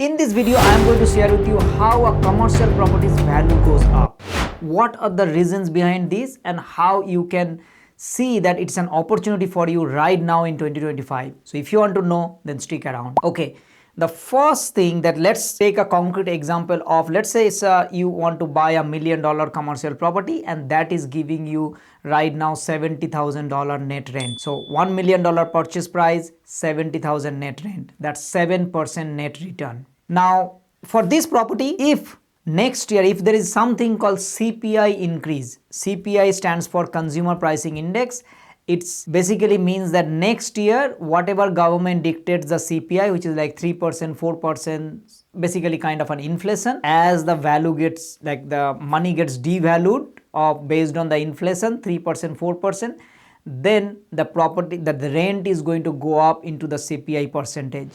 In this video, I am going to share with you how a commercial property's value goes up. What are the reasons behind this and how you can see that it's an opportunity for you right now in 2025. So if you want to know, then stick around. Okay. The first thing that let's take a concrete example of, let's say you want to buy $1 million commercial property and that is giving you right now $70,000 net rent. So $1 million purchase price, 70,000 net rent. That's 7% net return. Now for this property, if next year, if there is something called CPI increase, CPI stands for Consumer Pricing Index. It basically means that next year, whatever government dictates the CPI, which is like 3%, 4%, basically kind of an inflation, as the value gets, like the money gets devalued based on the inflation, 3%, 4%, then the property, that the rent is going to go up into the CPI percentage.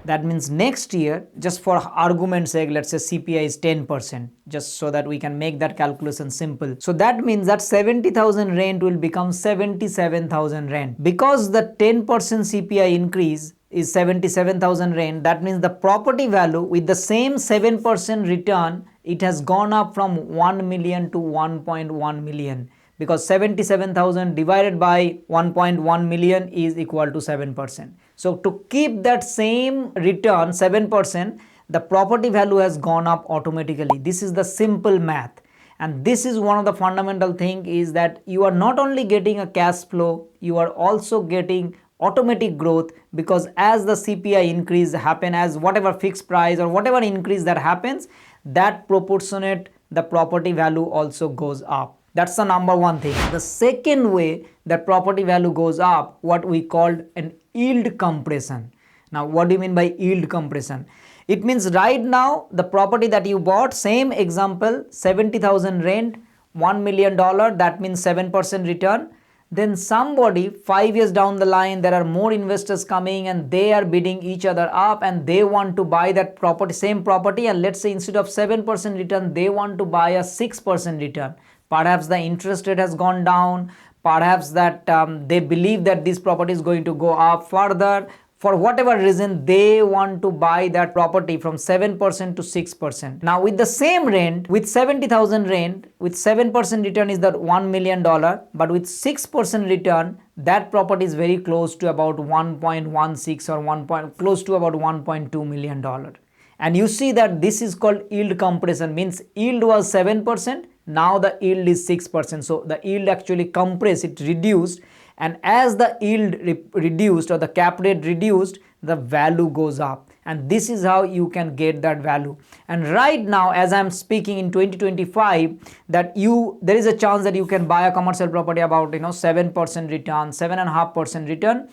That means next year, just for argument's sake, let's say CPI is 10%, just so that we can make that calculation simple. So that means that 70,000 rent will become 77,000 rent. Because the 10% CPI increase is 77,000 rent, that means the property value with the same 7% return, it has gone up from 1 million to 1.1 million. Because 77,000 divided by 1.1 million is equal to 7%. So to keep that same return 7%, the property value has gone up automatically. This is the simple math. And this is one of the fundamental thing is that you are not only getting a cash flow, you are also getting automatic growth, because as the CPI increase happen, as whatever fixed price or whatever increase that happens, that proportionate the property value also goes up. That's the number one thing. The second way that property value goes up, what we called an yield compression. Now, what do you mean by yield compression? It means right now, the property that you bought, same example, 70,000 rent, $1 million, that means 7% return. Then somebody 5 years down the line, there are more investors coming and they are bidding each other up and they want to buy that property, same property, and let's say instead of 7% return, they want to buy a 6% return. Perhaps the interest rate has gone down, perhaps that they believe that this property is going to go up further. For whatever reason, they want to buy that property from 7% to 6%. Now with the same rent, with 70,000 rent, with 7% return is that $1 million, but with 6% return, that property is very close to about 1.16 or close to about $1.2 million. And you see that this is called yield compression, means yield was 7%, now the yield is 6%. So the yield actually compressed, it reduced, and as the yield reduced or the cap rate reduced, the value goes up. And this is how you can get that value. And right now, as I'm speaking in 2025, that there is a chance that you can buy a commercial property about 7% return, 7.5% return.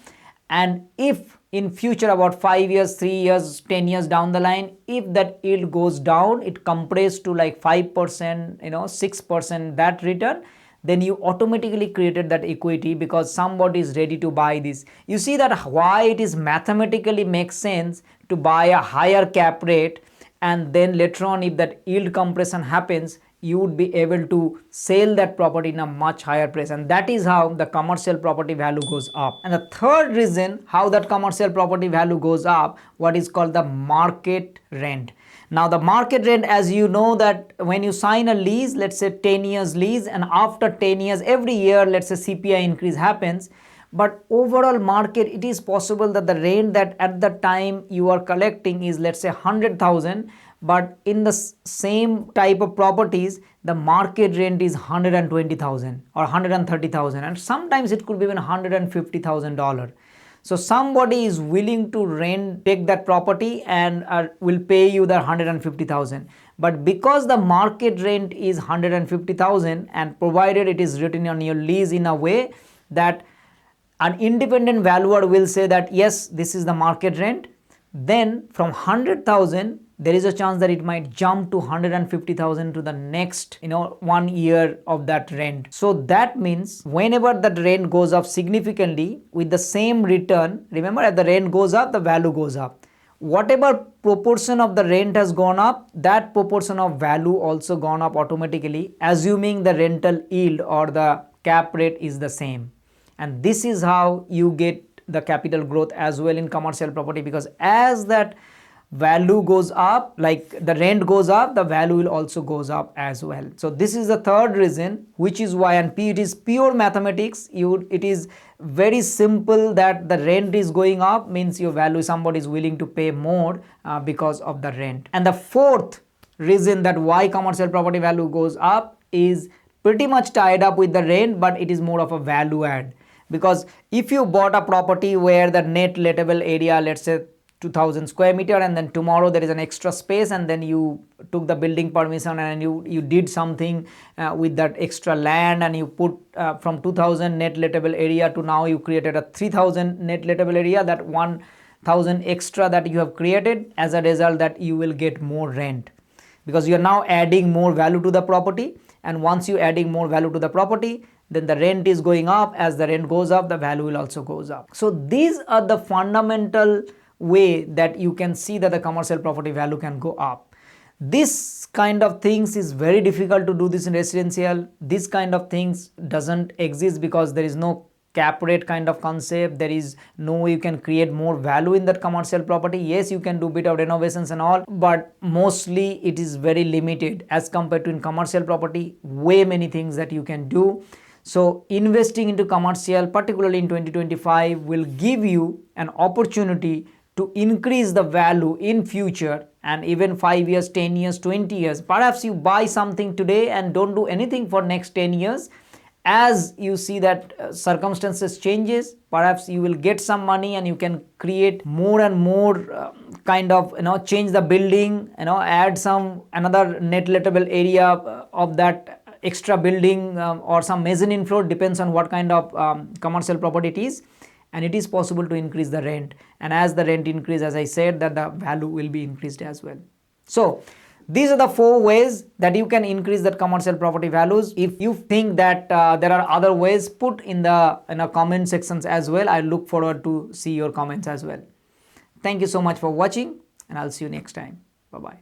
And if in future about 5 years, 3 years, 10 years down the line, if that yield goes down, it compresses to like 5%, 6% that return, then you automatically created that equity because somebody is ready to buy this. You see that why it is mathematically makes sense to buy a higher cap rate, and then later on if that yield compression happens, you would be able to sell that property in a much higher price, and that is how the commercial property value goes up. And the third reason how that commercial property value goes up, what is called the market rent. Now the market rent, as you know, that when you sign a lease, let's say 10 years lease, and after 10 years every year, let's say CPI increase happens, but overall market, it is possible that the rent that at the time you are collecting is, let's say 100,000, but in the same type of properties, the market rent is 120,000 or 130,000, and sometimes it could be even $150,000. So somebody is willing to take that property and will pay you the 150,000. But because the market rent is 150,000, and provided it is written on your lease in a way that an independent valuer will say that yes, this is the market rent, then from 100,000, there is a chance that it might jump to 150,000 to the next 1 year of that rent. So that means whenever that rent goes up significantly with the same return, remember, as the rent goes up, the value goes up. Whatever proportion of the rent has gone up, that proportion of value also gone up automatically, assuming the rental yield or the cap rate is the same. And this is how you get the capital growth as well in commercial property, because as that value goes up, like the rent goes up, the value will also goes up as well. So this is the third reason, which is why, and it is pure mathematics, it is very simple, that the rent is going up means your value, somebody is willing to pay more because of the rent. And the fourth reason that why commercial property value goes up is pretty much tied up with the rent, but it is more of a value add. Because if you bought a property where the net lettable area, let's say 2000 square meter, and then tomorrow there is an extra space, and then you took the building permission and you did something with that extra land, and you put from 2000 net lettable area to now you created a 3000 net lettable area, that 1000 extra that you have created, as a result that you will get more rent, because you are now adding more value to the property. And once you adding more value to the property, then the rent is going up. As the rent goes up, the value will also goes up. So these are the fundamental way that you can see that the commercial property value can go up. This kind of things is very difficult to do this in residential. This kind of things doesn't exist because there is no cap rate kind of concept. There is no way you can create more value in that commercial property. Yes, you can do bit of renovations and all, but mostly it is very limited as compared to in commercial property. Way many things that you can do. So investing into commercial, particularly in 2025, will give you an opportunity to increase the value in future, and even 5 years, 10 years, 20 years. Perhaps you buy something today and don't do anything for next 10 years. As you see that circumstances changes, perhaps you will get some money and you can create more and more kind of, change the building, add some another net lettable area of that extra building or some mezzanine floor, depends on what kind of commercial property it is. And it is possible to increase the rent, and as the rent increase, as I said, that the value will be increased as well. So these are the 4 ways that you can increase that commercial property values. If you think that there are other ways, put in the comment sections as well. I look forward to see your comments as well. Thank you so much for watching, and I'll see you next time. Bye bye.